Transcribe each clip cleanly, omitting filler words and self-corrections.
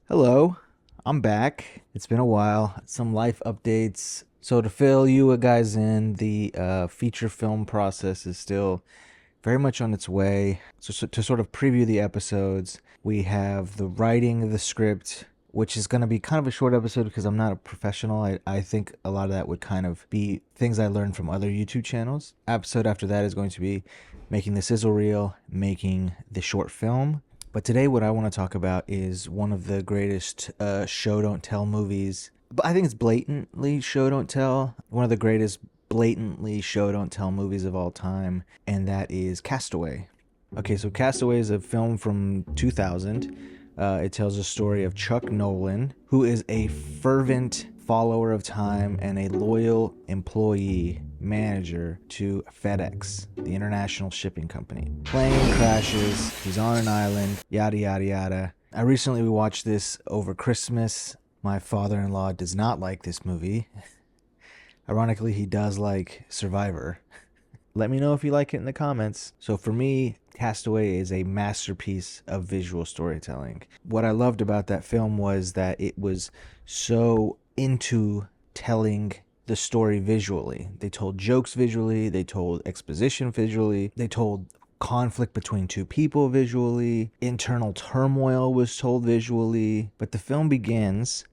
Hello, I'm back. It's been a while. Some life updates. So to fill you guys in, the feature film process is still very much on its way. So to sort of preview the episodes, we have the writing of the script, which is going to be kind of a short episode because I'm not a professional. I think a lot of that would kind of be things I learned from other YouTube channels. Episode after that is going to be making the sizzle reel, making the short film. But today, what I want to talk about is one of the greatest show don't tell movies. But I think it's blatantly show don't tell. One of the greatest blatantly show don't tell movies of all time, and that is Castaway. Okay, so Castaway is a film from 2000. It tells the story of Chuck Noland, who is a fervent follower of time and a loyal employee manager to FedEx, the international shipping company. Plane crashes, he's on an island, yada yada yada. I recently watched this over Christmas. My father-in-law does not like this movie. Ironically, he does like Survivor. Let me know if you like it in the comments. So for me, Castaway is a masterpiece of visual storytelling. What I loved about that film was that it was so into telling the story visually. They told jokes visually, they told exposition visually, they told conflict between two people visually, internal turmoil was told visually, but the film begins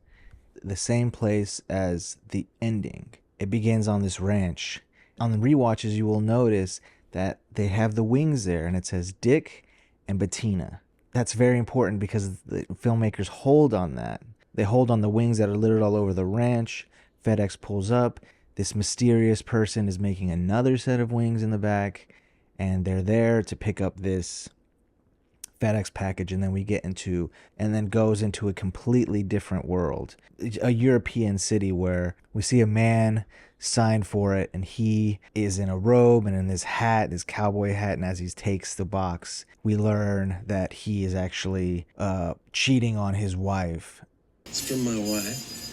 the same place as the ending. It begins on this ranch. On the rewatches, you will notice that they have the wings there and it says Dick and Bettina. That's very important because the filmmakers hold on that. They hold on the wings that are littered all over the ranch. FedEx pulls up. This mysterious person is making another set of wings in the back, and they're there to pick up this FedEx package, and then goes into a completely different world, a European city where we see a man sign for it, and he is in a robe and in this hat, this cowboy hat, and as he takes the box, we learn that he is actually cheating on his wife. It's from my wife,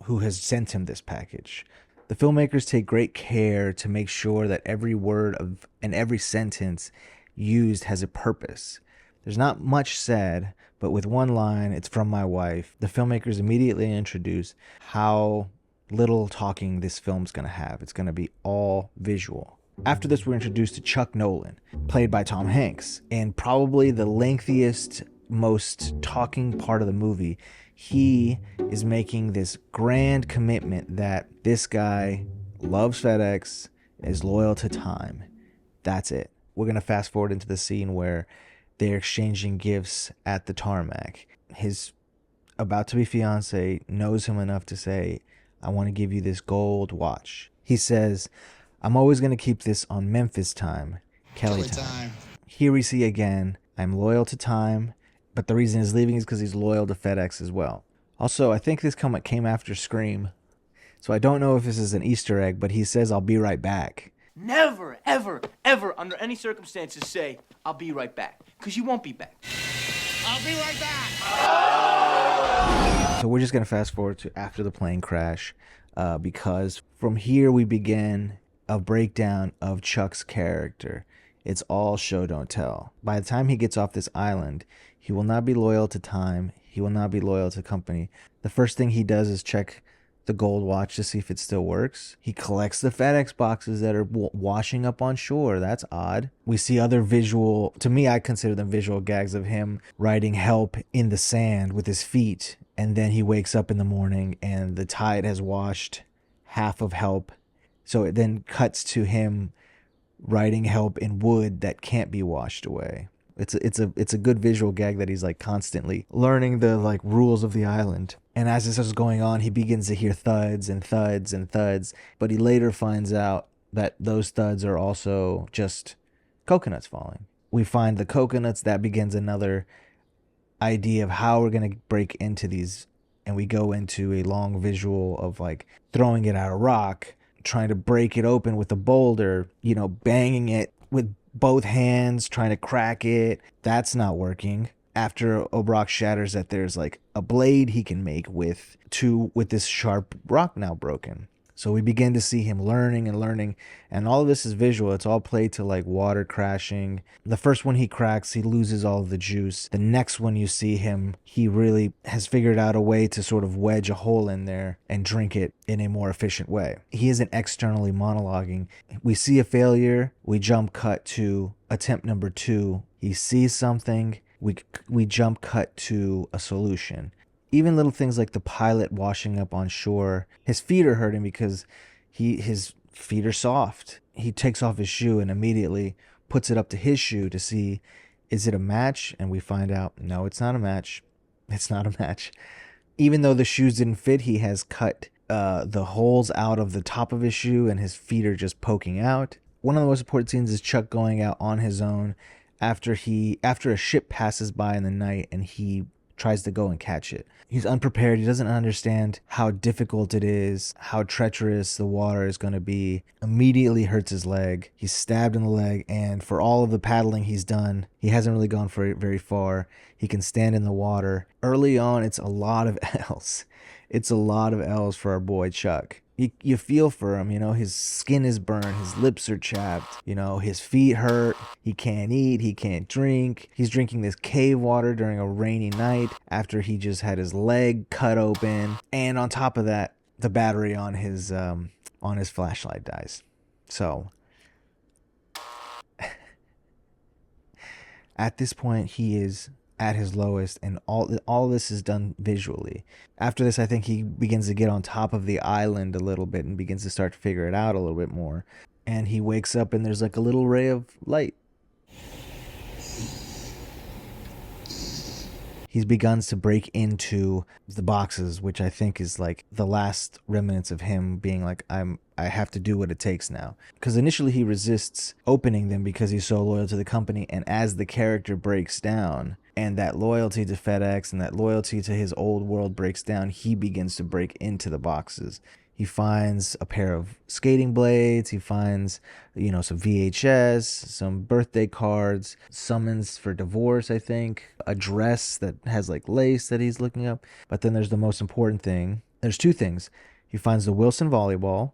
who has sent him this package. The filmmakers take great care to make sure that every word of and every sentence used has a purpose. There's not much said, but with one line, it's from my wife, the filmmakers immediately introduce how little talking this film's going to have. It's going to be all visual. After this, we're introduced to Chuck Noland, played by Tom Hanks, and probably the lengthiest, most talking part of the movie. He is making this grand commitment that this guy loves FedEx, is loyal to time. That's it. We're going to fast forward into the scene where they're exchanging gifts at the tarmac. His about-to-be fiance knows him enough to say, I want to give you this gold watch. He says, I'm always going to keep this on Memphis time, Kelly time. Here we see again, I'm loyal to time, but the reason he's leaving is because he's loyal to FedEx as well. Also, I think this comment came after Scream, so I don't know if this is an Easter egg, but he says, I'll be right back. Never, ever, ever, under any circumstances, say, I'll be right back. Because you won't be back. I'll be right back. So we're just going to fast forward to after the plane crash, because from here we begin a breakdown of Chuck's character. It's all show don't tell. By the time he gets off this island, he will not be loyal to time. He will not be loyal to company. The first thing he does is check the gold watch to see if it still works. He collects the FedEx boxes that are washing up on shore. That's odd. We see other visual, to me, I consider them visual gags of him writing help in the sand with his feet. And then he wakes up in the morning and the tide has washed half of help. So it then cuts to him writing help in wood that can't be washed away. It's a good visual gag that he's like constantly learning the like rules of the island. And as this is going on, he begins to hear thuds and thuds and thuds, but he later finds out that those thuds are also just coconuts falling. We find the coconuts. That begins another idea of how we're going to break into these, and we go into a long visual of like throwing it at a rock, trying to break it open with a boulder, banging it with both hands, trying to crack it. That's not working. After O'Brock shatters that there's like a blade he can make with this sharp rock now broken. So we begin to see him learning and learning, and all of this is visual. It's all played to like water crashing. The first one he cracks, he loses all of the juice. The next one you see him, he really has figured out a way to sort of wedge a hole in there and drink it in a more efficient way. He isn't externally monologuing. We see a failure, we jump cut to attempt number 2. He sees something, we jump cut to a solution. Even little things like the pilot washing up on shore. His feet are hurting because his feet are soft. He takes off his shoe and immediately puts it up to his shoe to see, is it a match? And we find out, no, it's not a match. It's not a match. Even though the shoes didn't fit, he has cut the holes out of the top of his shoe and his feet are just poking out. One of the most important scenes is Chuck going out on his own after a ship passes by in the night and he tries to go and catch it. He's unprepared. He doesn't understand how difficult it is, how treacherous the water is going to be. Immediately hurts his leg. He's stabbed in the leg, and for all of the paddling he's done, he hasn't really gone very far. He can stand in the water. Early on, it's a lot of L's. It's a lot of L's for our boy Chuck. You feel for him, his skin is burned, his lips are chapped, his feet hurt, he can't eat, he can't drink. He's drinking this cave water during a rainy night after he just had his leg cut open. And on top of that, the battery on his flashlight dies. So at this point, he is at his lowest, and all this is done visually. After this, I think he begins to get on top of the island a little bit and begins to start to figure it out a little bit more. And he wakes up and there's like a little ray of light. He's begun to break into the boxes, which I think is like the last remnants of him being like, I have to do what it takes now. Because initially he resists opening them because he's so loyal to the company, and as the character breaks down, and that loyalty to FedEx and that loyalty to his old world breaks down, he begins to break into the boxes. He finds a pair of skating blades. He finds, some VHS, some birthday cards, summons for divorce, I think, a dress that has like lace that he's looking up. But then there's the most important thing. There's 2 things. He finds the Wilson volleyball,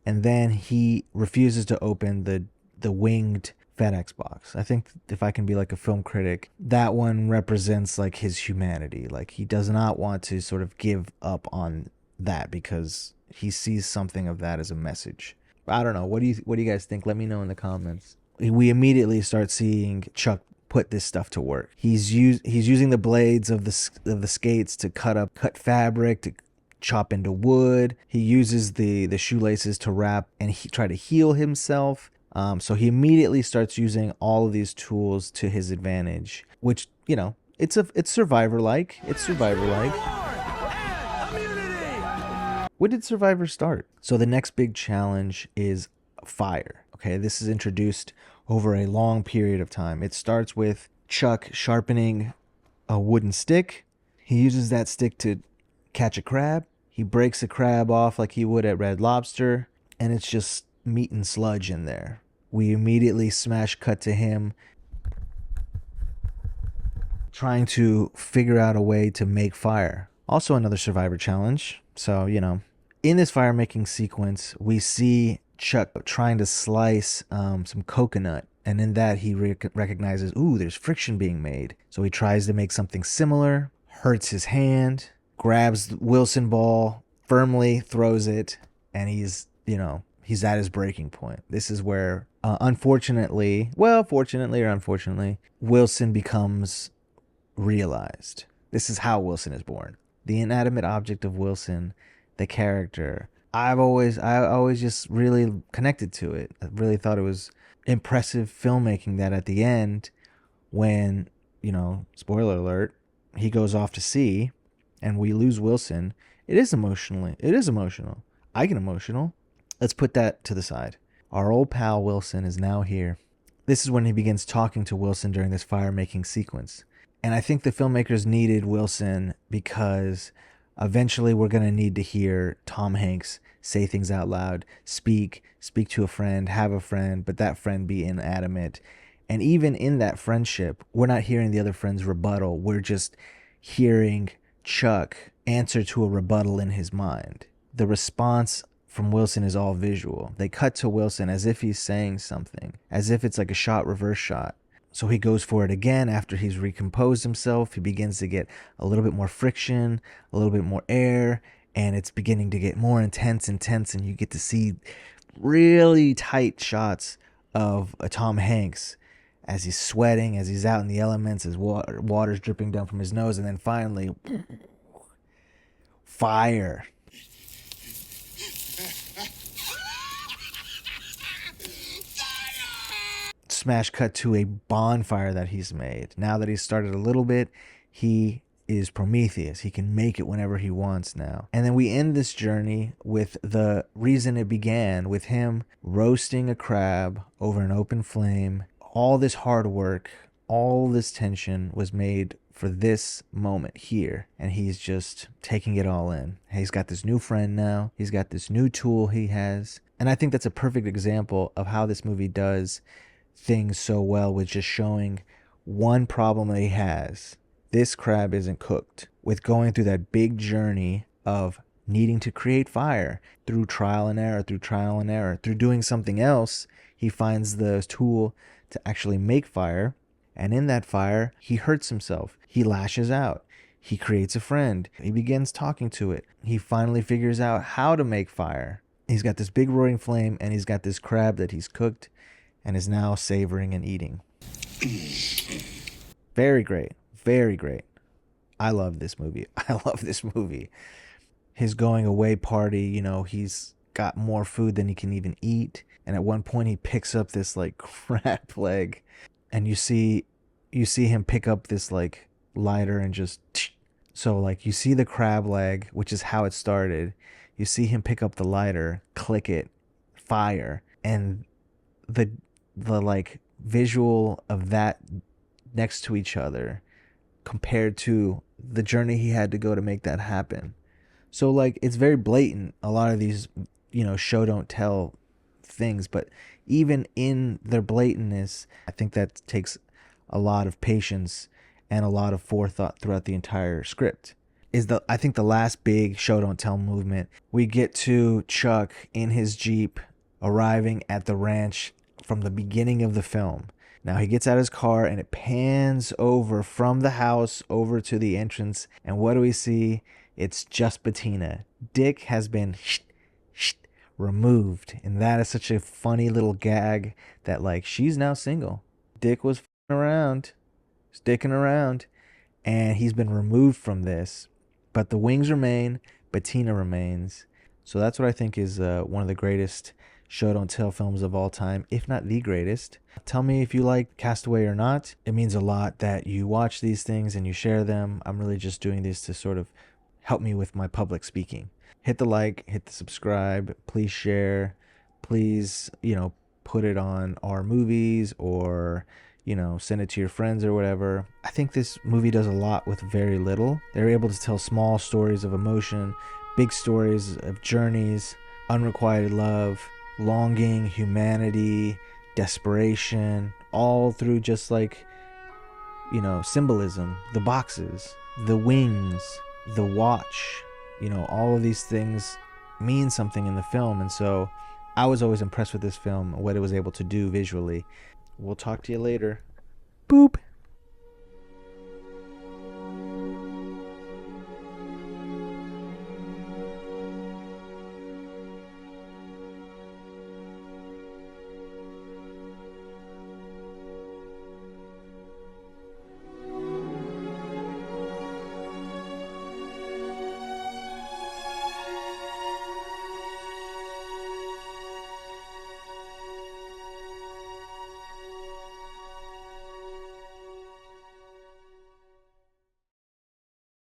and then he refuses to open the winged FedEx box. I think if I can be like a film critic, that one represents like his humanity. Like he does not want to sort of give up on that because he sees something of that as a message. I don't know. What do you guys think? Let me know in the comments. We immediately start seeing Chuck put this stuff to work. He's using the blades of the skates to cut fabric, to chop into wood. He uses the shoelaces to wrap and try to heal himself. So he immediately starts using all of these tools to his advantage, which, it's Survivor-like. It's Survivor-like. When did Survivor start? So the next big challenge is fire. Okay, this is introduced over a long period of time. It starts with Chuck sharpening a wooden stick. He uses that stick to catch a crab. He breaks a crab off like he would at Red Lobster, and it's just meat and sludge in there. We immediately smash cut to him trying to figure out a way to make fire. Also another Survivor challenge. So, in this fire making sequence, we see Chuck trying to slice some coconut. And in that, he recognizes, there's friction being made. So he tries to make something similar, hurts his hand, grabs the Wilson ball, firmly throws it, and he's at his breaking point. This is where, fortunately or unfortunately, Wilson becomes realized. This is how Wilson is born. The inanimate object of Wilson, the character, I always just really connected to it. I really thought it was impressive filmmaking that at the end, when, spoiler alert, he goes off to sea and we lose Wilson, it is emotional. I get emotional. Let's put that to the side. Our old pal Wilson is now here. This is when he begins talking to Wilson during this fire-making sequence. And I think the filmmakers needed Wilson because eventually we're going to need to hear Tom Hanks say things out loud, speak to a friend, have a friend, but that friend be inanimate. And even in that friendship, we're not hearing the other friend's rebuttal. We're just hearing Chuck answer to a rebuttal in his mind. The response from Wilson is all visual. They cut to Wilson as if he's saying something, as if it's like a shot, reverse shot. So he goes for it again after he's recomposed himself. He begins to get a little bit more friction, a little bit more air, and it's beginning to get more intense, and you get to see really tight shots of Tom Hanks as he's sweating, as he's out in the elements, as water's dripping down from his nose, and then finally, fire. Smash cut to a bonfire that he's made. Now that he's started a little bit, he is Prometheus. He can make it whenever he wants now. And then we end this journey with the reason it began, with him roasting a crab over an open flame. All this hard work, all this tension was made for this moment here, and he's just taking it all in. He's got this new friend now. He's got this new tool he has. And I think that's a perfect example of how this movie does things so well, with just showing one problem that he has. This crab isn't cooked. With going through that big journey of needing to create fire through trial and error, through doing something else, he finds the tool to actually make fire. And in that fire, he hurts himself. He lashes out. He creates a friend. He begins talking to it. He finally figures out how to make fire. He's got this big roaring flame, and he's got this crab that he's cooked and is now savoring and eating. Very great. Very great. I love this movie. I love this movie. His going away party, you know, he's got more food than he can even eat. And at one point he picks up this like crab leg, and you see him pick up this like lighter and just, so like you see the crab leg, which is how it started. You see him pick up the lighter, click it, fire, and the like visual of that next to each other compared to the journey he had to go to make that happen. So like it's very blatant, a lot of these, you know, show don't tell things, but even in their blatantness, I think that takes a lot of patience and a lot of forethought throughout the entire script. I think the last big show don't tell movement, we get to Chuck in his Jeep arriving at the ranch from the beginning of the film. Now he gets out his car and it pans over from the house over to the entrance, and what do we see? It's just Bettina. Dick has been removed, and that is such a funny little gag that like she's now single. Dick was around, sticking around, and he's been removed from this, but the wings remain, Bettina remains. So that's what I think is one of the greatest show don't tell films of all time, if not the greatest. Tell me if you like Castaway or not. It means a lot that you watch these things and you share them. I'm really just doing this to sort of help me with my public speaking. Hit the like, hit the subscribe, please share, please, you know, put it on our movies, or, you know, send it to your friends or whatever. I think this movie does a lot with very little. They're able to tell small stories of emotion, big stories of journeys, unrequited love, longing, humanity, desperation, all through just like, you know, symbolism, the boxes, the wings, the watch, you know, all of these things mean something in the film. And so I was always impressed with this film, what it was able to do visually. We'll talk to you later. Boop.